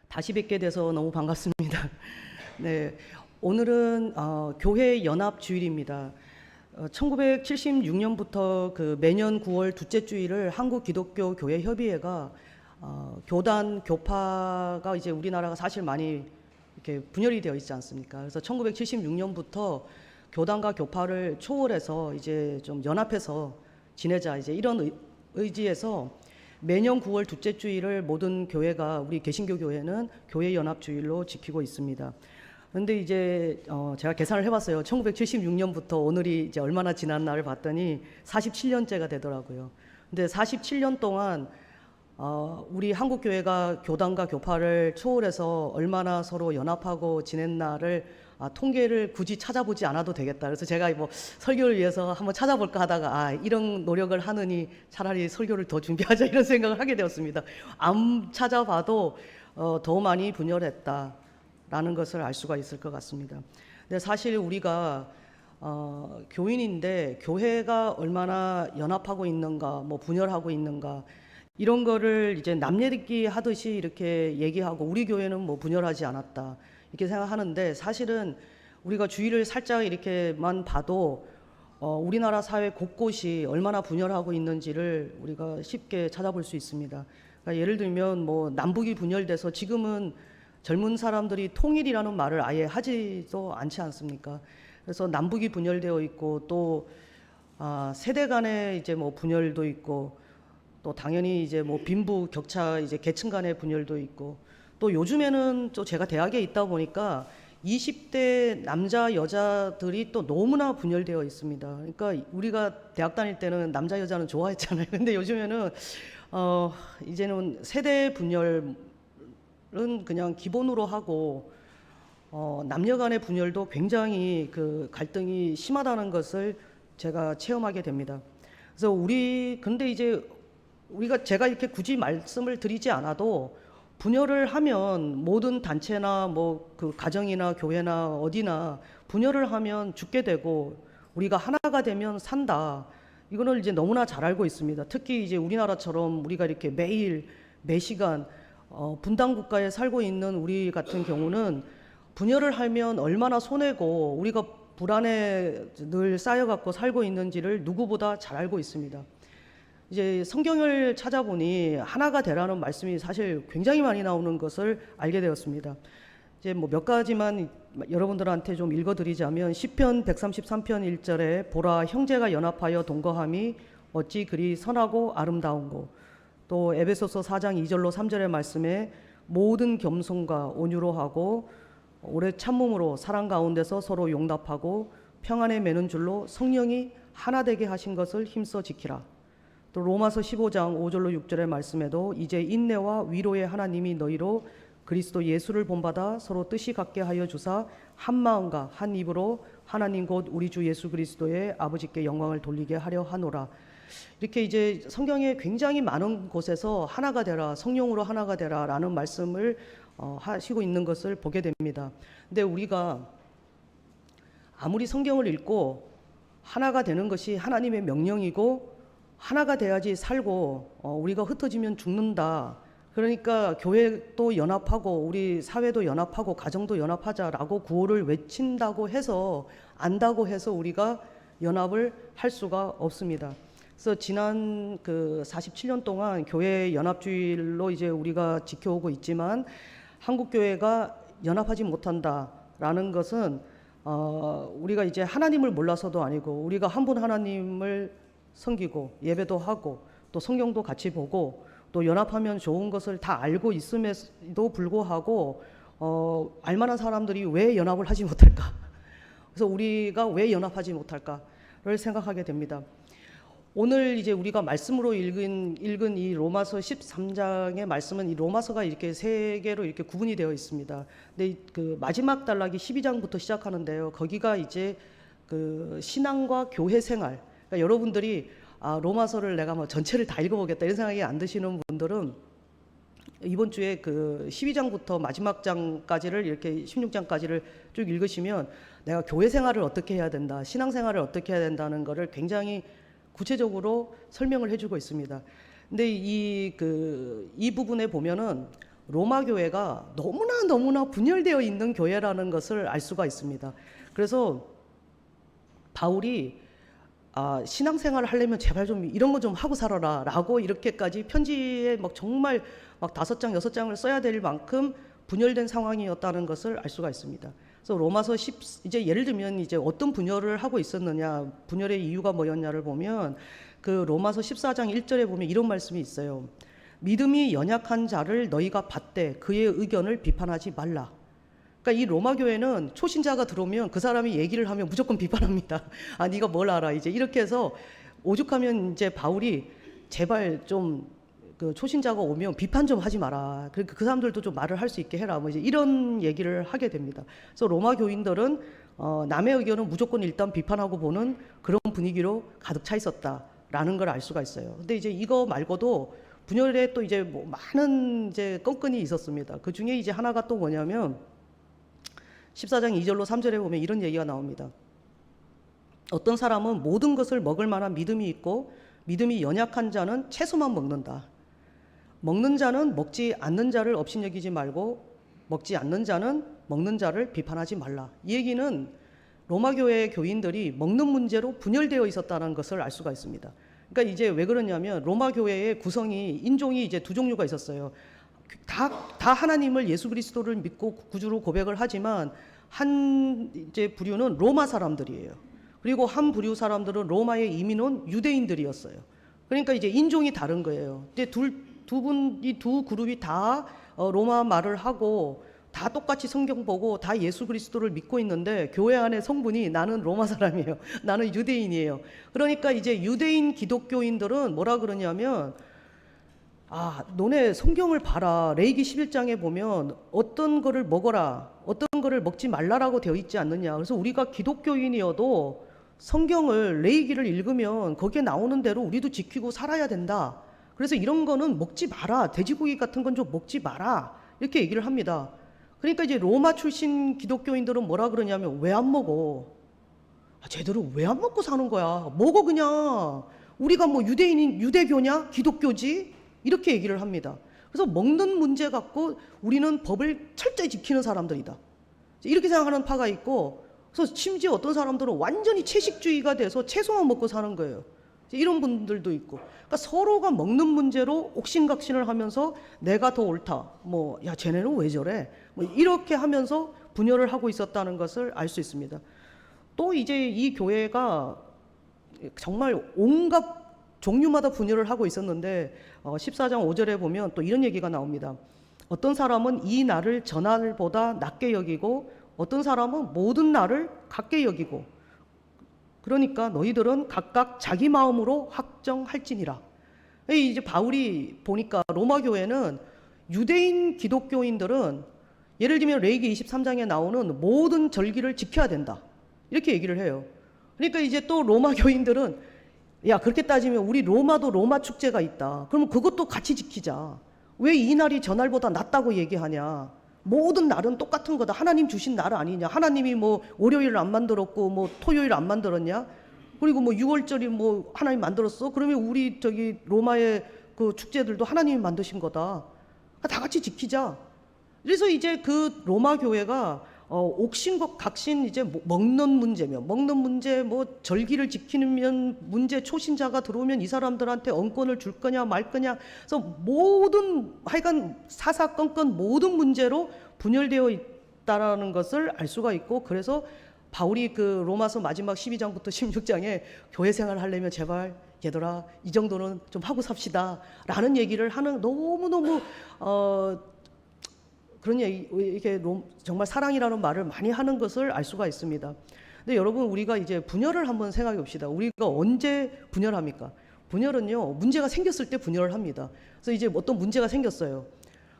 다시 뵙게 돼서 너무 반갑습니다. 네, 오늘은 교회 연합 주일입니다. 1976년부터 그 매년 9월 둘째 주일을 한국 기독교 교회 협의회가 교단 교파가 이제 우리나라가 사실 많이 이렇게 분열이 되어 있지 않습니까? 그래서 1976년부터 교단과 교파를 초월해서 이제 좀 연합해서 지내자 이제 이런 의지에서 매년 9월 둘째 주일을 모든 교회가 우리 개신교 교회는 교회 연합 주일로 지키고 있습니다. 그런데 이제 제가 계산을 해봤어요. 1976년부터 오늘이 이제 얼마나 지난 날을 봤더니 47년째가 되더라고요. 근데 47년 동안 우리 한국 교회가 교단과 교파를 초월해서 얼마나 서로 연합하고 지냈나를 통계를 굳이 찾아보지 않아도 되겠다. 그래서 제가 뭐 설교를 위해서 한번 찾아볼까 하다가 이런 노력을 하느니 차라리 설교를 더 준비하자 이런 생각을 하게 되었습니다. 안 찾아봐도 더 많이 분열했다라는 것을 알 수가 있을 것 같습니다. 근데 사실 우리가 교인인데 교회가 얼마나 연합하고 있는가, 뭐 분열하고 있는가 이런 거를 이제 남얘기 하듯이 이렇게 얘기하고 우리 교회는 뭐 분열하지 않았다 이렇게 생각하는데 사실은 우리가 주위를 살짝 이렇게만 봐도 우리나라 사회 곳곳이 얼마나 분열하고 있는지를 우리가 쉽게 찾아볼 수 있습니다. 그러니까 예를 들면 뭐 남북이 분열돼서 지금은 젊은 사람들이 통일이라는 말을 아예 하지도 않지 않습니까? 그래서 남북이 분열되어 있고 또 세대 간의 이제 뭐 분열도 있고 또 당연히 이제 뭐 빈부 격차 이제 계층 간의 분열도 있고 또 요즘에는 또 제가 대학에 있다 보니까 20대 남자 여자들이 또 너무나 분열되어 있습니다. 그러니까 우리가 대학 다닐 때는 남자 여자는 좋아했잖아요. 근데 요즘에는 이제는 세대 분열은 그냥 기본으로 하고 남녀 간의 분열도 굉장히 그 갈등이 심하다는 것을 제가 체험하게 됩니다. 그래서 근데 이제 제가 이렇게 굳이 말씀을 드리지 않아도 분열을 하면 모든 단체나 뭐 그 가정이나 교회나 어디나 분열을 하면 죽게 되고 우리가 하나가 되면 산다. 이거를 이제 너무나 잘 알고 있습니다. 특히 이제 우리나라처럼 우리가 이렇게 매일 매시간 분단 국가에 살고 있는 우리 같은 경우는 분열을 하면 얼마나 손해고 우리가 불안에 늘 쌓여갖고 살고 있는지를 누구보다 잘 알고 있습니다. 이제 성경을 찾아보니 하나가 되라는 말씀이 사실 굉장히 많이 나오는 것을 알게 되었습니다. 이제 뭐 몇 가지만 여러분들한테 좀 읽어드리자면 시편 133편 1절에 보라 형제가 연합하여 동거함이 어찌 그리 선하고 아름다운고 또 에베소서 4장 2절로 3절의 말씀에 모든 겸손과 온유로 하고 오래 참음으로 사랑 가운데서 서로 용납하고 평안에 매는 줄로 성령이 하나 되게 하신 것을 힘써 지키라. 또 로마서 15장 5절로 6절의 말씀에도 이제 인내와 위로의 하나님이 너희로 그리스도 예수를 본받아 서로 뜻이 같게 하여 주사 한 마음과 한 입으로 하나님 곧 우리 주 예수 그리스도의 아버지께 영광을 돌리게 하려 하노라. 이렇게 이제 성경에 굉장히 많은 곳에서 하나가 되라, 성령으로 하나가 되라 라는 말씀을 하시고 있는 것을 보게 됩니다. 근데 우리가 아무리 성경을 읽고 하나가 되는 것이 하나님의 명령이고 하나가 돼야지 살고 우리가 흩어지면 죽는다. 그러니까 교회도 연합하고 우리 사회도 연합하고 가정도 연합하자라고 구호를 외친다고 해서 안다고 해서 우리가 연합을 할 수가 없습니다. 그래서 지난 그 47년 동안 교회 연합주일로 이제 우리가 지켜오고 있지만 한국 교회가 연합하지 못한다라는 것은 우리가 이제 하나님을 몰라서도 아니고 우리가 한 분 하나님을 섬기고 예배도 하고 또 성경도 같이 보고 또 연합하면 좋은 것을 다 알고 있음에도 불구하고 알만한 사람들이 왜 연합을 하지 못할까? 그래서 우리가 왜 연합하지 못할까를 생각하게 됩니다. 오늘 이제 우리가 말씀으로 읽은 이 로마서 13장의 말씀은 이 로마서가 이렇게 세 개로 이렇게 구분이 되어 있습니다. 근데 그 마지막 단락이 12장부터 시작하는데요. 거기가 이제 그 신앙과 교회 생활. 그러니까 여러분들이 로마서를 내가 뭐 전체를 다 읽어보겠다 이런 생각이 안 드시는 분들은 이번 주에 그 12장부터 마지막 장까지를 이렇게 16장까지를 쭉 읽으시면 내가 교회 생활을 어떻게 해야 된다, 신앙 생활을 어떻게 해야 된다는 거를 굉장히 구체적으로 설명을 해주고 있습니다. 근데 이 부분에 보면은 로마 교회가 너무나 분열되어 있는 교회라는 것을 알 수가 있습니다. 그래서 바울이 신앙생활을 하려면 제발 좀 이런 거 좀 하고 살아라 라고 이렇게까지 편지에 막 정말 막 5장 6장을 써야 될 만큼 분열된 상황이었다는 것을 알 수가 있습니다. 그래서 로마서 10, 이제 예를 들면 이제 어떤 분열을 하고 있었느냐, 분열의 이유가 뭐였냐를 보면 그 로마서 14장 1절에 보면 이런 말씀이 있어요. 믿음이 연약한 자를 너희가 받되 그의 의견을 비판하지 말라. 그러니까 이 로마 교회는 초신자가 들어오면 그 사람이 얘기를 하면 무조건 비판합니다. 네가 뭘 알아 이제 이렇게 해서 오죽하면 이제 바울이 제발 좀 그 초신자가 오면 비판 좀 하지 마라. 그러니까 그 사람들도 좀 말을 할 수 있게 해라. 뭐 이제 이런 얘기를 하게 됩니다. 그래서 로마 교인들은 남의 의견은 무조건 일단 비판하고 보는 그런 분위기로 가득 차 있었다라는 걸 알 수가 있어요. 근데 이제 이거 말고도 분열에 또 이제 뭐 많은 이제 건건이 있었습니다. 그 중에 이제 하나가 또 뭐냐면 14장 2절로 3절에 보면 이런 얘기가 나옵니다. 어떤 사람은 모든 것을 먹을 만한 믿음이 있고 믿음이 연약한 자는 채소만 먹는다. 먹는 자는 먹지 않는 자를 업신여기지 말고 먹지 않는 자는 먹는 자를 비판하지 말라. 이 얘기는 로마 교회 교인들이 먹는 문제로 분열되어 있었다는 것을 알 수가 있습니다. 그러니까 이제 왜 그러냐면 로마 교회의 구성이 인종이 이제 두 종류가 있었어요. 다 하나님을 예수 그리스도를 믿고 구주로 고백을 하지만 한 이제 부류는 로마 사람들이에요. 그리고 한 부류 사람들은 로마에 이민 온 유대인들이었어요. 그러니까 이제 인종이 다른 거예요. 이제 이 두 그룹이 다 로마 말을 하고 다 똑같이 성경 보고 다 예수 그리스도를 믿고 있는데 교회 안에 성분이 나는 로마 사람이에요. 나는 유대인이에요. 그러니까 이제 유대인 기독교인들은 뭐라 그러냐면 너네 성경을 봐라. 레위기 11장에 보면 어떤 거를 먹어라, 어떤 거를 먹지 말라라고 되어 있지 않느냐. 그래서 우리가 기독교인이어도 성경을 레위기를 읽으면 거기에 나오는 대로 우리도 지키고 살아야 된다. 그래서 이런 거는 먹지 마라. 돼지고기 같은 건 좀 먹지 마라. 이렇게 얘기를 합니다. 그러니까 이제 로마 출신 기독교인들은 뭐라 그러냐면 왜 안 먹어? 제대로 왜 안 먹고 사는 거야? 먹어 그냥. 우리가 뭐 유대교냐? 기독교지? 이렇게 얘기를 합니다. 그래서 먹는 문제 갖고 우리는 법을 철저히 지키는 사람들이다. 이렇게 생각하는 파가 있고, 그래서 심지어 어떤 사람들은 완전히 채식주의가 돼서 채소만 먹고 사는 거예요. 이런 분들도 있고. 그러니까 서로가 먹는 문제로 옥신각신을 하면서 내가 더 옳다. 야, 쟤네는 왜 저래? 이렇게 하면서 분열을 하고 있었다는 것을 알 수 있습니다. 또 이제 이 교회가 정말 온갖 종류마다 분열을 하고 있었는데 14장 5절에 보면 또 이런 얘기가 나옵니다. 어떤 사람은 이 날을 저 날보다 낮게 여기고 어떤 사람은 모든 날을 같게 여기고 그러니까 너희들은 각각 자기 마음으로 확정할지니라. 이제 바울이 보니까 로마 교회는 유대인 기독교인들은 예를 들면 레위기 23장에 나오는 모든 절기를 지켜야 된다. 이렇게 얘기를 해요. 그러니까 이제 또 로마 교인들은 야, 그렇게 따지면 우리 로마도 로마 축제가 있다. 그러면 그것도 같이 지키자. 왜 이 날이 저 날보다 낫다고 얘기하냐. 모든 날은 똑같은 거다. 하나님 주신 날 아니냐. 하나님이 뭐 월요일을 안 만들었고 뭐 토요일 안 만들었냐. 그리고 뭐 6월절이 뭐 하나님 만들었어. 그러면 우리 저기 로마의 그 축제들도 하나님이 만드신 거다. 다 같이 지키자. 그래서 이제 그 로마 교회가 옥신각신 이제 먹는 문제, 뭐 절기를 지키는 문제, 초신자가 들어오면 이 사람들한테 언권을 줄 거냐 말 거냐. 그래서 모든 하여간 사사건건 모든 문제로 분열되어 있다라는 것을 알 수가 있고, 그래서 바울이 그 로마서 마지막 12장부터 16장에 교회 생활을 하려면 제발 얘들아 이 정도는 좀 하고 삽시다 라는 얘기를 하는 너무너무 그런 얘기, 이렇게 정말 사랑이라는 말을 많이 하는 것을 알 수가 있습니다. 근데 여러분, 우리가 이제 분열을 한번 생각해 봅시다. 우리가 언제 분열합니까? 분열은요, 문제가 생겼을 때 분열을 합니다. 그래서 이제 어떤 문제가 생겼어요.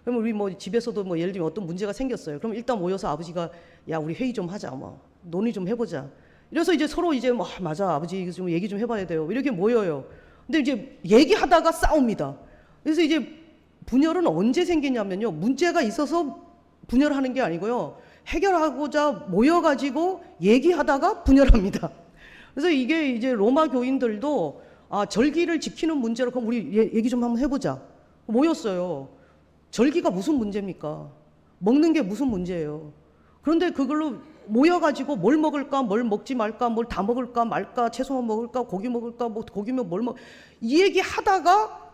그러면 우리 뭐 집에서도 뭐 예를 들면 어떤 문제가 생겼어요. 그럼 일단 모여서 아버지가 야, 우리 회의 좀 하자, 뭐 논의 좀 해보자. 이래서 이제 서로 이제 뭐 맞아, 아버지 좀 얘기 좀 해봐야 돼요. 이렇게 모여요. 근데 이제 얘기하다가 싸웁니다. 그래서 이제 분열은 언제 생기냐면요, 문제가 있어서 분열하는 게 아니고요, 해결하고자 모여가지고 얘기하다가 분열합니다. 그래서 이게 이제 로마 교인들도 절기를 지키는 문제로 그럼 우리 얘기 좀 한번 해보자. 모였어요. 절기가 무슨 문제입니까? 먹는 게 무슨 문제예요? 그런데 그걸로 모여가지고 뭘 먹을까, 뭘 먹지 말까, 뭘 다 먹을까 말까, 채소만 먹을까, 고기 먹을까, 뭐 고기면 이 얘기 하다가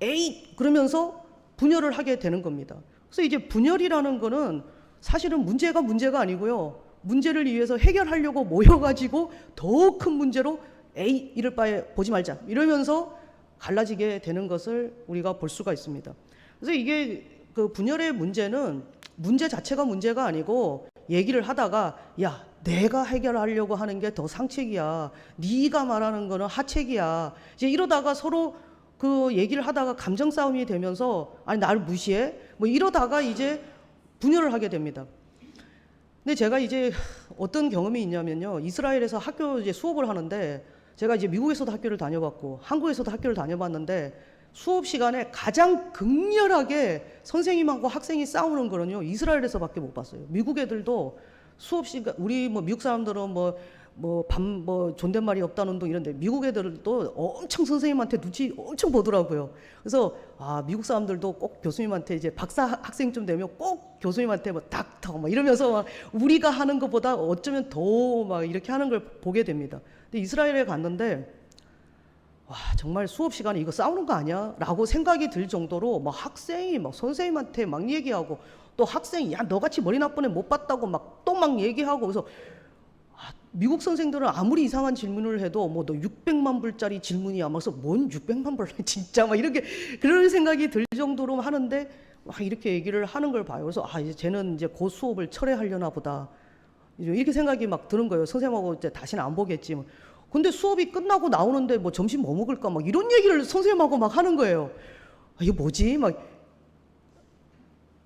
에이 그러면서 분열을 하게 되는 겁니다. 그래서 이제 분열이라는 거는 사실은 문제가 아니고요. 문제를 위해서 해결하려고 모여가지고 더 큰 문제로 에이 이럴 바에 보지 말자 이러면서 갈라지게 되는 것을 우리가 볼 수가 있습니다. 그래서 이게 그 분열의 문제는 문제 자체가 문제가 아니고 얘기를 하다가 야 내가 해결하려고 하는 게 더 상책이야. 네가 말하는 거는 하책이야. 이제 이러다가 서로 그 얘기를 하다가 감정 싸움이 되면서 아니 나를 무시해? 뭐 이러다가 이제 분열을 하게 됩니다. 근데 제가 이제 어떤 경험이 있냐면요. 이스라엘에서 학교 이제 수업을 하는데 제가 이제 미국에서도 학교를 다녀봤고 한국에서도 학교를 다녀봤는데 수업 시간에 가장 극렬하게 선생님하고 학생이 싸우는 거는요. 이스라엘에서밖에 못 봤어요. 미국 애들도 수업 시간 우리 뭐 미국 사람들은 존댓말이 없다는 둥 이런데 미국 애들도 엄청 선생님한테 눈치 엄청 보더라고요. 그래서 아 미국 사람들도 꼭 교수님한테 이제 박사 학생쯤 되면 꼭 교수님한테 뭐 닥터 막 이러면서 막 우리가 하는 것보다 어쩌면 더 막 이렇게 하는 걸 보게 됩니다. 근데 이스라엘에 갔는데 와 정말 수업 시간에 이거 싸우는 거 아니야? 라고 생각이 들 정도로 막 학생이 막 선생님한테 막 얘기하고 또 학생이 야 너같이 머리 나쁜 애 못 봤다고 막 또 막 얘기하고 그래서 미국 선생들은 아무리 이상한 질문을 해도 뭐 너 600만 불짜리 질문이야. 그래서 뭔 600만 불 진짜 막 이렇게 그런 생각이 들 정도로 하는데 막 이렇게 얘기를 하는 걸 봐요. 그래서 아 이제 쟤는 이제 그 수업을 철회하려나 보다. 이렇게 생각이 막 드는 거예요. 선생님하고 이제 다시는 안 보겠지. 근데 수업이 끝나고 나오는데 뭐 점심 뭐 먹을까 막 이런 얘기를 선생님하고 막 하는 거예요. 아, 이게 뭐지? 막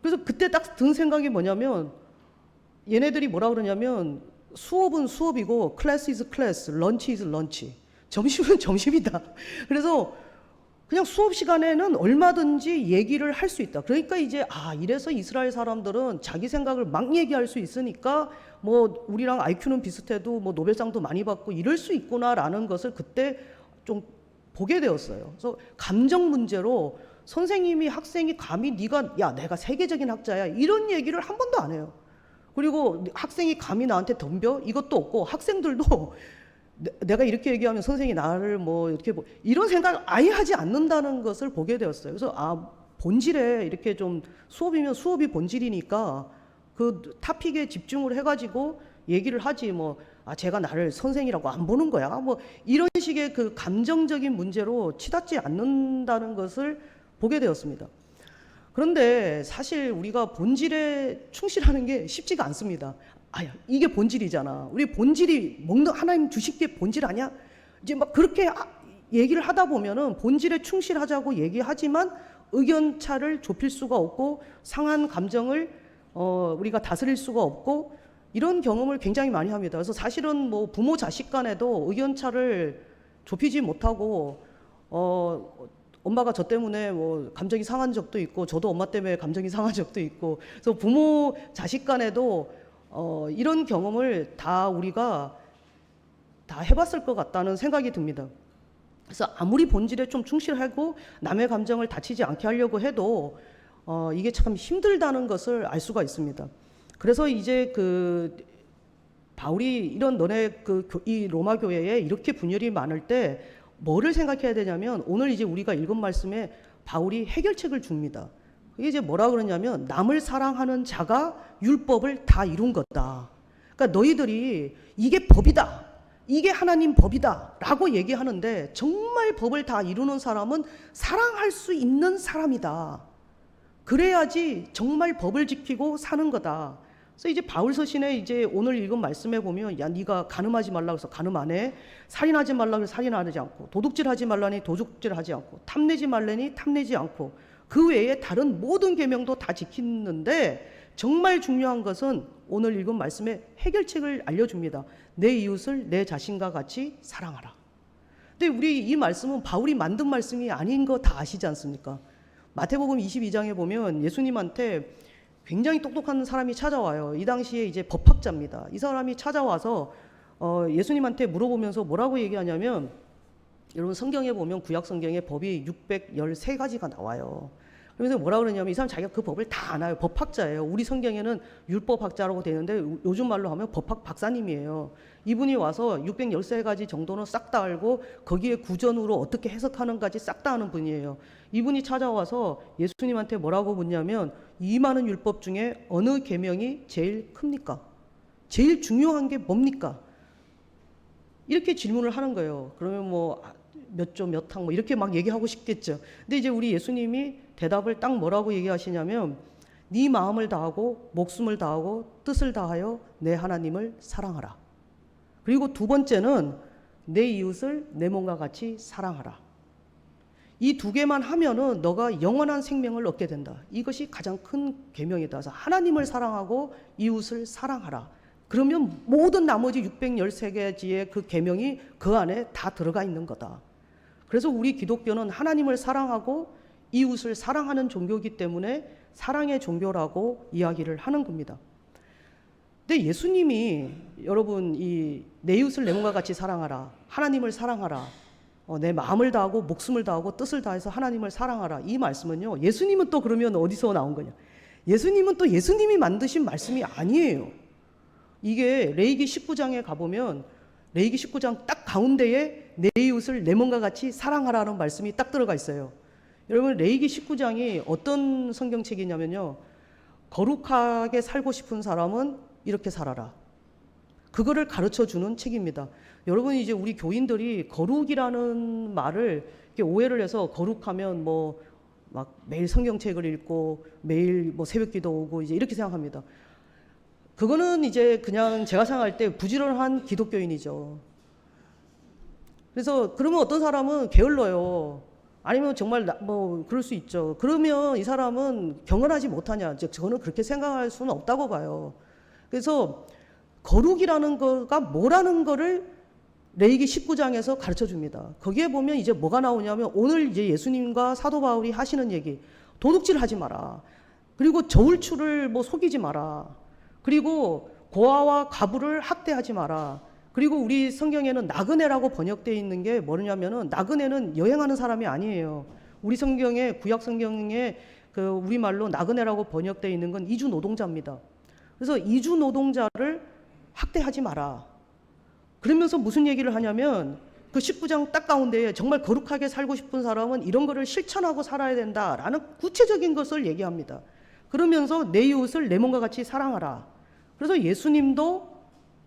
그래서 그때 딱 든 생각이 뭐냐면 얘네들이 뭐라 그러냐면 수업은 수업이고 클래스 is 클래스, 런치 is 런치. 점심은 점심이다. 그래서 그냥 수업 시간에는 얼마든지 얘기를 할 수 있다. 그러니까 이제 아 이래서 이스라엘 사람들은 자기 생각을 막 얘기할 수 있으니까 뭐 우리랑 IQ는 비슷해도 뭐 노벨상도 많이 받고 이럴 수 있구나라는 것을 그때 좀 보게 되었어요. 그래서 감정 문제로 선생님이 학생이 감히 네가 야 내가 세계적인 학자야 이런 얘기를 한 번도 안 해요. 그리고 학생이 감히 나한테 덤벼 이것도 없고 학생들도 내가 이렇게 얘기하면 선생님이 나를 뭐 이렇게 이런 생각 아예 하지 않는다는 것을 보게 되었어요. 그래서 아 본질에 이렇게 좀 수업이면 수업이 본질이니까 그 타픽에 집중을 해가지고 얘기를 하지 뭐 아 제가 나를 선생이라고 안 보는 거야 뭐 이런 식의 그 감정적인 문제로 치닫지 않는다는 것을 보게 되었습니다. 그런데 사실 우리가 본질에 충실하는 게 쉽지가 않습니다. 아야 이게 본질이잖아. 우리 본질이 먹는 하나님 주신 게 본질 아니야? 이제 막 그렇게 얘기를 하다 보면은 본질에 충실하자고 얘기하지만 의견 차를 좁힐 수가 없고 상한 감정을 우리가 다스릴 수가 없고 이런 경험을 굉장히 많이 합니다. 그래서 사실은 뭐 부모 자식 간에도 의견 차를 좁히지 못하고 엄마가 저 때문에 뭐 감정이 상한 적도 있고 저도 엄마 때문에 감정이 상한 적도 있고 그래서 부모 자식 간에도 이런 경험을 다 우리가 다 해봤을 것 같다는 생각이 듭니다. 그래서 아무리 본질에 좀 충실하고 남의 감정을 다치지 않게 하려고 해도 이게 참 힘들다는 것을 알 수가 있습니다. 그래서 이제 그 바울이 이런 너네 이 로마 교회에 이렇게 분열이 많을 때 뭐를 생각해야 되냐면 오늘 이제 우리가 읽은 말씀에 바울이 해결책을 줍니다. 이게 이제 뭐라 그러냐면 남을 사랑하는 자가 율법을 다 이룬 거다. 그러니까 너희들이 이게 법이다. 이게 하나님 법이다. 라고 얘기하는데 정말 법을 다 이루는 사람은 사랑할 수 있는 사람이다. 그래야지 정말 법을 지키고 사는 거다. 그래서 이제 바울 서신에 이제 오늘 읽은 말씀에 보면 야 네가 간음하지 말라고 해서 간음 안 해. 살인하지 말라고 해서 살인하지 않고 도둑질하지 말라니 도둑질하지 않고 탐내지 말라니 탐내지 않고 그 외에 다른 모든 계명도 다 지키는데 정말 중요한 것은 오늘 읽은 말씀에 해결책을 알려줍니다. 내 이웃을 내 자신과 같이 사랑하라. 근데 우리 이 말씀은 바울이 만든 말씀이 아닌 거 다 아시지 않습니까? 마태복음 22장에 보면 예수님한테 굉장히 똑똑한 사람이 찾아와요. 이 당시에 이제 법학자입니다. 이 사람이 찾아와서 예수님한테 물어보면서 뭐라고 얘기하냐면 여러분 성경에 보면 구약 성경에 법이 613가지가 나와요. 그래서 뭐라 그러냐면 이 사람 자기가 그 법을 다 알아요. 법학자예요. 우리 성경에는 율법학자라고 되는데 요즘 말로 하면 법학 박사님이에요. 이분이 와서 613가지 정도는 싹 다 알고 거기에 구전으로 어떻게 해석하는가지 싹 다 아는 분이에요. 이분이 찾아와서 예수님한테 뭐라고 묻냐면 이 많은 율법 중에 어느 계명이 제일 큽니까? 제일 중요한 게 뭡니까? 이렇게 질문을 하는 거예요. 그러면 뭐 몇 조 몇 항 뭐 이렇게 막 얘기하고 싶겠죠. 근데 이제 우리 예수님이 대답을 딱 뭐라고 얘기하시냐면 네 마음을 다하고 목숨을 다하고 뜻을 다하여 내 하나님을 사랑하라. 그리고 두 번째는 내 이웃을 내 몸과 같이 사랑하라. 이 두 개만 하면은 너가 영원한 생명을 얻게 된다. 이것이 가장 큰 계명이다. 그래서 하나님을 사랑하고 이웃을 사랑하라. 그러면 모든 나머지 613가지의 그 계명이 그 안에 다 들어가 있는 거다. 그래서 우리 기독교는 하나님을 사랑하고 이웃을 사랑하는 종교이기 때문에 사랑의 종교라고 이야기를 하는 겁니다. 근데 예수님이 여러분 이 내 이웃을 내 몸과 같이 사랑하라, 하나님을 사랑하라, 내 마음을 다하고 목숨을 다하고 뜻을 다해서 하나님을 사랑하라, 이 말씀은요, 예수님은 또 그러면 어디서 나온 거냐? 예수님은 또 예수님이 만드신 말씀이 아니에요. 이게 레위기 19장에 가보면 레위기 19장 딱 가운데에 내 이웃을 내 몸과 같이 사랑하라는 말씀이 딱 들어가 있어요. 여러분 레위기 19장이 어떤 성경책이냐면요, 거룩하게 살고 싶은 사람은 이렇게 살아라, 그거를 가르쳐주는 책입니다. 여러분 이제 우리 교인들이 거룩이라는 말을 이렇게 오해를 해서 거룩하면 뭐 막 매일 성경책을 읽고 매일 뭐 새벽기도 오고 이제 이렇게 생각합니다. 그거는 이제 그냥 제가 생각할 때 부지런한 기독교인이죠. 그래서 그러면 어떤 사람은 게을러요. 아니면 정말 뭐 그럴 수 있죠. 그러면 이 사람은 경건하지 못하냐? 저는 그렇게 생각할 수는 없다고 봐요. 그래서 거룩이라는 거가 뭐라는 거를 레위기 19장에서 가르쳐 줍니다. 거기에 보면 이제 뭐가 나오냐면 오늘 이제 예수님과 사도 바울이 하시는 얘기, 도둑질 하지 마라. 그리고 저울추를 뭐 속이지 마라. 그리고 고아와 과부를 학대하지 마라. 그리고 우리 성경에는 나그네라고 번역되어 있는 게 뭐냐면은 나그네는 여행하는 사람이 아니에요. 우리 성경에 구약 성경에 그 우리말로 나그네라고 번역되어 있는 건 이주 노동자입니다. 그래서 이주 노동자를 학대하지 마라. 그러면서 무슨 얘기를 하냐면 그 19장 딱 가운데에 정말 거룩하게 살고 싶은 사람은 이런 거를 실천하고 살아야 된다라는 구체적인 것을 얘기합니다. 그러면서 내 이웃을 내 몸과 같이 사랑하라. 그래서 예수님도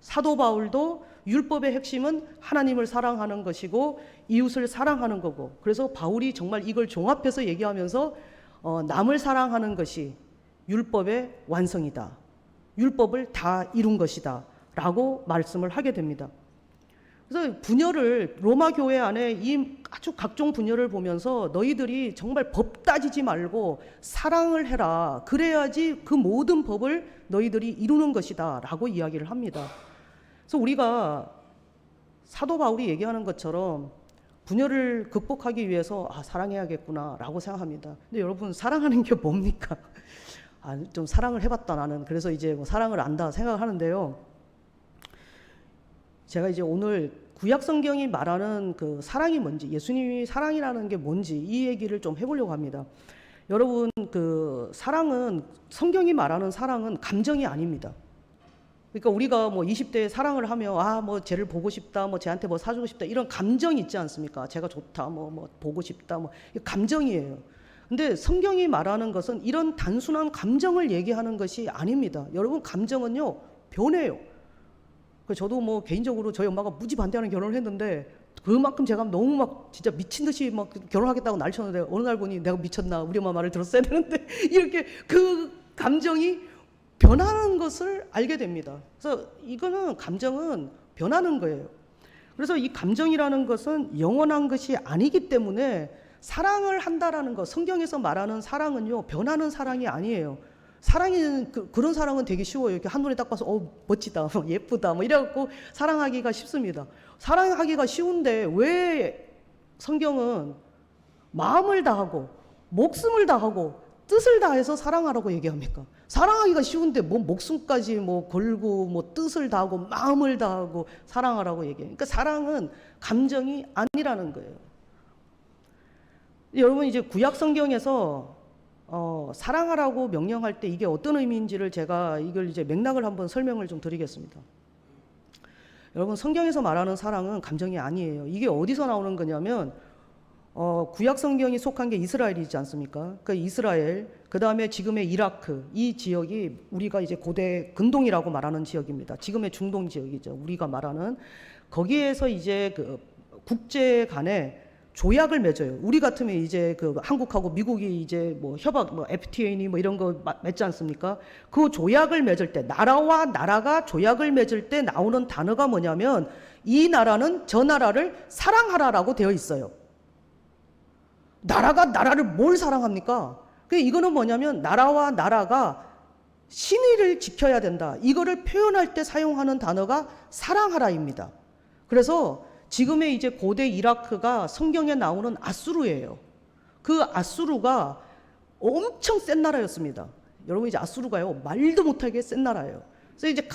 사도 바울도 율법의 핵심은 하나님을 사랑하는 것이고 이웃을 사랑하는 거고, 그래서 바울이 정말 이걸 종합해서 얘기하면서 남을 사랑하는 것이 율법의 완성이다. 율법을 다 이룬 것이다. 라고 말씀을 하게 됩니다. 그래서 분열을 로마 교회 안에 이 아주 각종 분열을 보면서 너희들이 정말 법 따지지 말고 사랑을 해라. 그래야지 그 모든 법을 너희들이 이루는 것이다. 라고 이야기를 합니다. 그래서 우리가 사도 바울이 얘기하는 것처럼 분열을 극복하기 위해서 사랑해야겠구나 라고 생각합니다. 근데 여러분 사랑하는 게 뭡니까? 좀 사랑을 해봤다 나는. 그래서 이제 뭐 사랑을 안다 생각하는데요. 제가 이제 오늘 구약 성경이 말하는 그 사랑이 뭔지, 예수님이 사랑이라는 게 뭔지 이 얘기를 좀 해보려고 합니다. 여러분 그 사랑은, 성경이 말하는 사랑은 감정이 아닙니다. 그러니까 우리가 뭐 20대에 사랑을 하면 뭐 쟤를 보고 싶다, 뭐 쟤한테 뭐 사주고 싶다, 이런 감정이 있지 않습니까? 쟤가 좋다, 뭐 보고 싶다, 뭐 감정이에요. 근데 성경이 말하는 것은 이런 단순한 감정을 얘기하는 것이 아닙니다. 여러분 감정은요 변해요. 저도 뭐 개인적으로 저희 엄마가 무지 반대하는 결혼을 했는데 그만큼 제가 너무 막 진짜 미친 듯이 막 결혼하겠다고 난리쳤는데 어느 날 보니 내가 미쳤나, 우리 엄마 말을 들었어야 되는데 이렇게 그 감정이 변하는 것을 알게 됩니다. 그래서 이거는 감정은 변하는 거예요. 그래서 이 감정이라는 것은 영원한 것이 아니기 때문에 사랑을 한다라는 것, 성경에서 말하는 사랑은요 변하는 사랑이 아니에요. 사랑이 그런 사랑은 되게 쉬워요. 이렇게 한눈에 딱 봐서 멋지다, 예쁘다, 뭐 이래갖고 사랑하기가 쉽습니다. 사랑하기가 쉬운데 왜 성경은 마음을 다하고 목숨을 다하고 뜻을 다해서 사랑하라고 얘기합니까? 사랑하기가 쉬운데 뭐 목숨까지 뭐 걸고 뭐 뜻을 다하고 마음을 다하고 사랑하라고 얘기해요. 그러니까 사랑은 감정이 아니라는 거예요. 여러분 이제 구약 성경에서 사랑하라고 명령할 때 이게 어떤 의미인지를 제가 이걸 이제 맥락을 한번 설명을 좀 드리겠습니다. 여러분, 성경에서 말하는 사랑은 감정이 아니에요. 이게 어디서 나오는 거냐면 구약 성경이 속한 게 이스라엘이지 않습니까? 그 이스라엘, 그 다음에 지금의 이라크, 이 지역이 우리가 이제 고대 근동이라고 말하는 지역입니다. 지금의 중동 지역이죠. 우리가 말하는 거기에서 이제 그 국제 간에 조약을 맺어요. 우리 같으면 이제 그 한국하고 미국이 이제 뭐 협약, 뭐 FTA니 뭐 이런 거 맺지 않습니까? 그 조약을 맺을 때, 나라와 나라가 조약을 맺을 때 나오는 단어가 뭐냐면, 이 나라는 저 나라를 사랑하라라고 되어 있어요. 나라가 나라를 뭘 사랑합니까? 이거는 뭐냐면, 나라와 나라가 신의를 지켜야 된다. 이거를 표현할 때 사용하는 단어가 사랑하라입니다. 그래서 지금의 이제 고대 이라크가 성경에 나오는 아수르예요. 그 아수르가 엄청 센 나라였습니다. 여러분, 이제 아수르가요, 말도 못하게 센 나라예요. 그래서 이제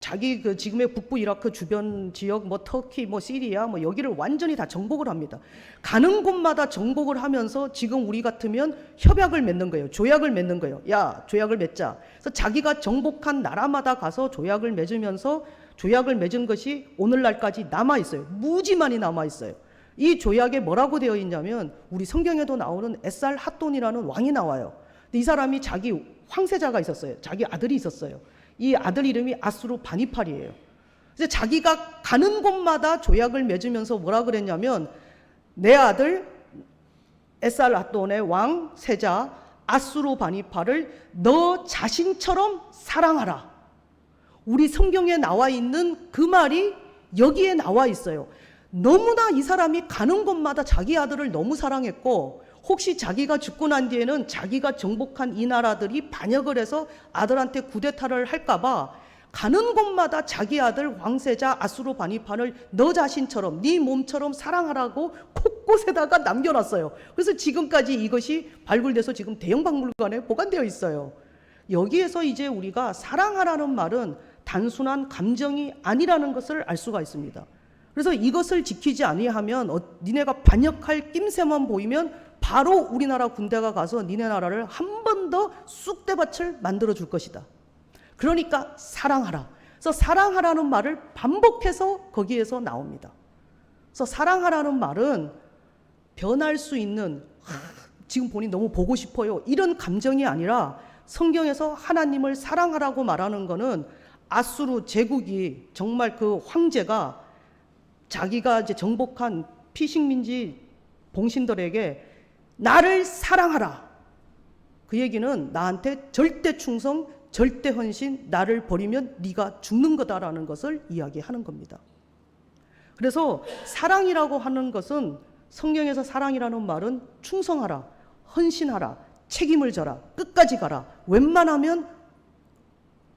자기 그 지금의 북부 이라크 주변 지역, 뭐 터키, 뭐 시리아, 뭐 여기를 완전히 다 정복을 합니다. 가는 곳마다 정복을 하면서 지금 우리 같으면 협약을 맺는 거예요. 조약을 맺는 거예요. 야, 조약을 맺자. 그래서 자기가 정복한 나라마다 가서 조약을 맺으면서 조약을 맺은 것이 오늘날까지 남아 있어요. 무지 많이 남아 있어요. 이 조약에 뭐라고 되어 있냐면, 우리 성경에도 나오는 에살 핫돈이라는 왕이 나와요. 근데 이 사람이 자기 황세자가 있었어요. 자기 아들이 있었어요. 이 아들 이름이 아수르 바니팔이에요. 그래서 자기가 가는 곳마다 조약을 맺으면서 뭐라 그랬냐면, 내 아들 에살 핫돈의 왕 세자 아수르 바니팔을 너 자신처럼 사랑하라. 우리 성경에 나와 있는 그 말이 여기에 나와 있어요. 너무나 이 사람이 가는 곳마다 자기 아들을 너무 사랑했고, 혹시 자기가 죽고 난 뒤에는 자기가 정복한 이 나라들이 반역을 해서 아들한테 쿠데타를 할까봐 가는 곳마다 자기 아들 왕세자 아수르 바니판을 너 자신처럼, 네 몸처럼 사랑하라고 곳곳에다가 남겨놨어요. 그래서 지금까지 이것이 발굴돼서 지금 대형박물관에 보관되어 있어요. 여기에서 이제 우리가 사랑하라는 말은 단순한 감정이 아니라는 것을 알 수가 있습니다. 그래서 이것을 지키지 아니하면 니네가 반역할 낌새만 보이면 바로 우리나라 군대가 가서 니네 나라를 한 번 더 쑥대밭을 만들어 줄 것이다. 그러니까 사랑하라. 그래서 사랑하라는 말을 반복해서 거기에서 나옵니다. 그래서 사랑하라는 말은 변할 수 있는, 지금 보니 너무 보고 싶어요, 이런 감정이 아니라, 성경에서 하나님을 사랑하라고 말하는 거는 아수르 제국이 정말 그 황제가 자기가 이제 정복한 피식민지 봉신들에게 나를 사랑하라. 그 얘기는 나한테 절대 충성, 절대 헌신, 나를 버리면 네가 죽는 거다라는 것을 이야기하는 겁니다. 그래서 사랑이라고 하는 것은, 성경에서 사랑이라는 말은 충성하라, 헌신하라, 책임을 져라, 끝까지 가라, 웬만하면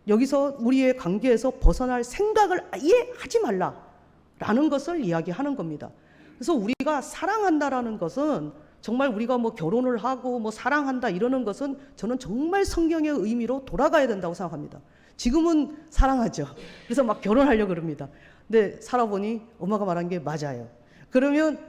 여기서 우리의 관계에서 벗어날 생각을 아예 하지 말라라는 것을 이야기하는 겁니다. 그래서 우리가 사랑한다라는 것은, 정말 우리가 뭐 결혼을 하고 뭐 사랑한다 이러는 것은 저는 정말 성경의 의미로 돌아가야 된다고 생각합니다. 지금은 사랑하죠. 그래서 막 결혼하려고 그럽니다. 근데 살아보니 엄마가 말한 게 맞아요. 그러면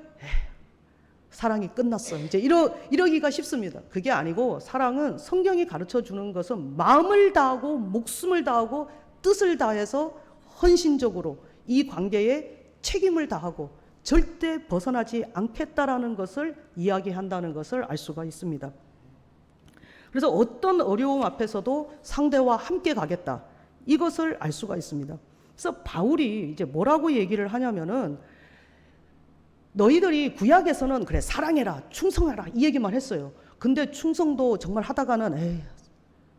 사랑이 끝났어, 이제 이러기가 쉽습니다. 그게 아니고, 사랑은 성경이 가르쳐 주는 것은 마음을 다하고 목숨을 다하고 뜻을 다해서 헌신적으로 이 관계에 책임을 다하고 절대 벗어나지 않겠다라는 것을 이야기한다는 것을 알 수가 있습니다. 그래서 어떤 어려움 앞에서도 상대와 함께 가겠다, 이것을 알 수가 있습니다. 그래서 바울이 이제 뭐라고 얘기를 하냐면은, 너희들이 구약에서는 그래 사랑해라, 충성하라 이 얘기만 했어요. 근데 충성도 정말 하다가는 에이,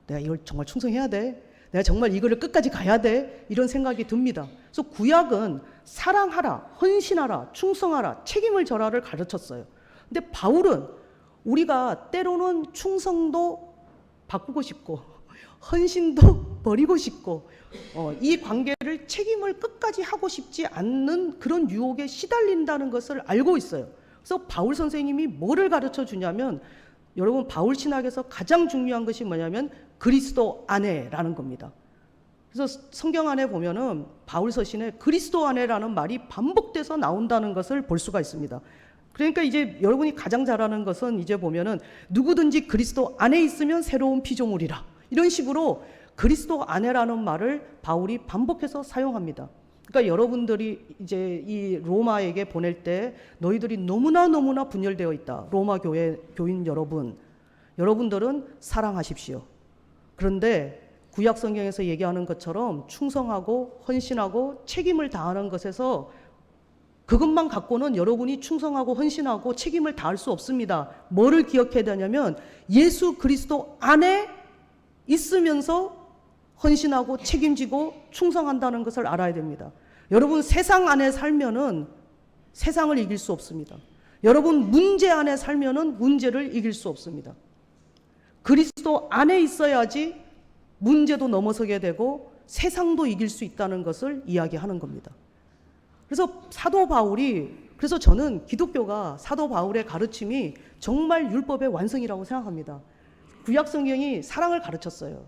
내가 이걸 정말 충성해야 돼, 내가 정말 이거를 끝까지 가야 돼, 이런 생각이 듭니다. 그래서 구약은 사랑하라, 헌신하라, 충성하라, 책임을 져라를 가르쳤어요. 근데 바울은 우리가 때로는 충성도 바꾸고 싶고 헌신도 버리고 싶고 이 관계를 책임을 끝까지 하고 싶지 않는 그런 유혹에 시달린다는 것을 알고 있어요. 그래서 바울 선생님이 뭐를 가르쳐 주냐면, 여러분, 바울 신학에서 가장 중요한 것이 뭐냐면 그리스도 안에라는 겁니다. 그래서 성경 안에 보면은 바울 서신에 그리스도 안에라는 말이 반복돼서 나온다는 것을 볼 수가 있습니다. 그러니까 이제 여러분이 가장 잘 아는 것은 이제 보면은 누구든지 그리스도 안에 있으면 새로운 피조물이라. 이런 식으로 그리스도 안에라는 말을 바울이 반복해서 사용합니다. 그러니까 여러분들이 이제 이 로마에게 보낼 때 너희들이 너무나 분열되어 있다. 로마 교인 여러분. 여러분들은 사랑하십시오. 그런데 구약 성경에서 얘기하는 것처럼 충성하고 헌신하고 책임을 다하는 것에서 그것만 갖고는 여러분이 충성하고 헌신하고 책임을 다할 수 없습니다. 뭐를 기억해야 되냐면 예수 그리스도 안에 있으면서 헌신하고 책임지고 충성한다는 것을 알아야 됩니다. 여러분 세상 안에 살면은 세상을 이길 수 없습니다. 여러분 문제 안에 살면은 문제를 이길 수 없습니다. 그리스도 안에 있어야지 문제도 넘어서게 되고 세상도 이길 수 있다는 것을 이야기하는 겁니다. 그래서 사도 바울이, 그래서 저는 기독교가 사도 바울의 가르침이 정말 율법의 완성이라고 생각합니다. 구약 성경이 사랑을 가르쳤어요.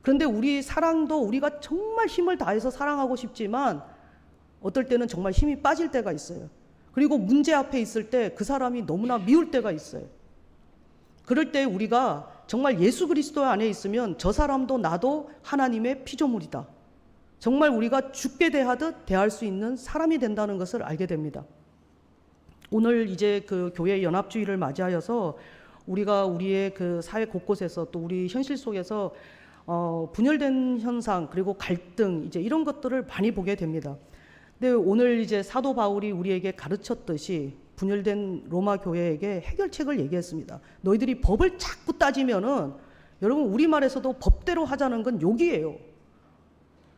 그런데 우리 사랑도 우리가 정말 힘을 다해서 사랑하고 싶지만 어떨 때는 정말 힘이 빠질 때가 있어요. 그리고 문제 앞에 있을 때 그 사람이 너무나 미울 때가 있어요. 그럴 때 우리가 정말 예수 그리스도 안에 있으면 저 사람도 나도 하나님의 피조물이다. 정말 우리가 죽게 대하듯 대할 수 있는 사람이 된다는 것을 알게 됩니다. 오늘 이제 그 교회 연합주의를 맞이하여서 우리가 우리의 그 사회 곳곳에서 또 우리 현실 속에서 분열된 현상 그리고 갈등 이제 이런 것들을 많이 보게 됩니다. 근데 오늘 이제 사도 바울이 우리에게 가르쳤듯이 분열된 로마 교회에게 해결책을 얘기했습니다. 너희들이 법을 자꾸 따지면은 여러분 우리말에서도 법대로 하자는 건 욕이에요.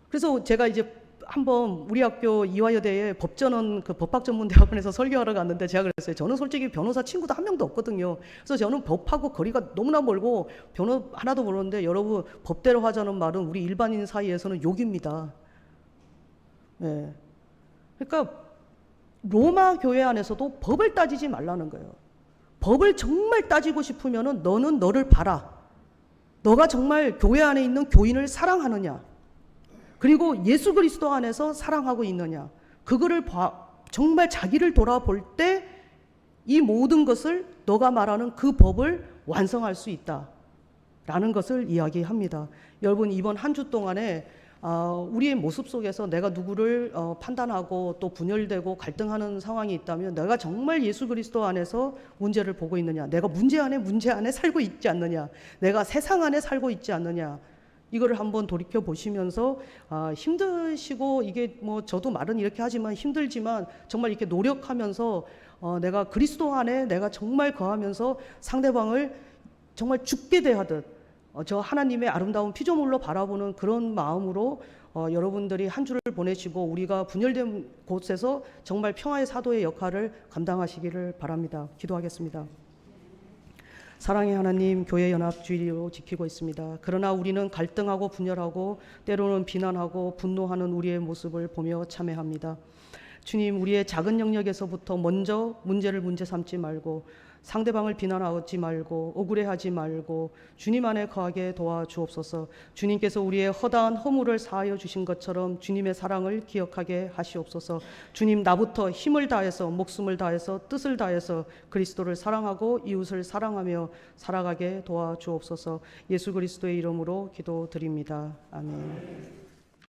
그래서 제가 이제 한번 우리 학교 이화여대에 법전원 그 법학전문대학원에서 설교하러 갔는데 제가 그랬어요. 저는 솔직히 변호사 친구도 한 명도 없거든요. 그래서 저는 법하고 거리가 너무나 멀고 변호 하나도 모르는데 여러분 법대로 하자는 말은 우리 일반인 사이에서는 욕입니다. 네. 그러니까 로마 교회 안에서도 법을 따지지 말라는 거예요. 법을 정말 따지고 싶으면은 너는 너를 봐라. 너가 정말 교회 안에 있는 교인을 사랑하느냐? 그리고 예수 그리스도 안에서 사랑하고 있느냐? 그거를 정말 자기를 돌아볼 때 이 모든 것을 너가 말하는 그 법을 완성할 수 있다라는 것을 이야기합니다. 여러분 이번 한 주 동안에 우리의 모습 속에서 내가 누구를 판단하고 또 분열되고 갈등하는 상황이 있다면 내가 정말 예수 그리스도 안에서 문제를 보고 있느냐? 내가 문제 안에 살고 있지 않느냐? 내가 세상 안에 살고 있지 않느냐? 이거를 한번 돌이켜 보시면서 힘드시고 이게 뭐 저도 말은 이렇게 하지만 힘들지만 정말 이렇게 노력하면서 내가 그리스도 안에 내가 정말 거하면서 상대방을 정말 죽게 대하듯 저 하나님의 아름다운 피조물로 바라보는 그런 마음으로 여러분들이 한 주를 보내시고 우리가 분열된 곳에서 정말 평화의 사도의 역할을 감당하시기를 바랍니다. 기도하겠습니다. 사랑의 하나님, 교회 연합주의로 지키고 있습니다. 그러나 우리는 갈등하고 분열하고 때로는 비난하고 분노하는 우리의 모습을 보며 참회합니다. 주님, 우리의 작은 영역에서부터 먼저 문제를 문제 삼지 말고 상대방을 비난하지 말고 억울해하지 말고 주님 안에 거하게 도와주옵소서. 주님께서 우리의 허다한 허물을 사하여 주신 것처럼 주님의 사랑을 기억하게 하시옵소서. 주님, 나부터 힘을 다해서 목숨을 다해서 뜻을 다해서 그리스도를 사랑하고 이웃을 사랑하며 살아가게 도와주옵소서. 예수 그리스도의 이름으로 기도드립니다. 아멘.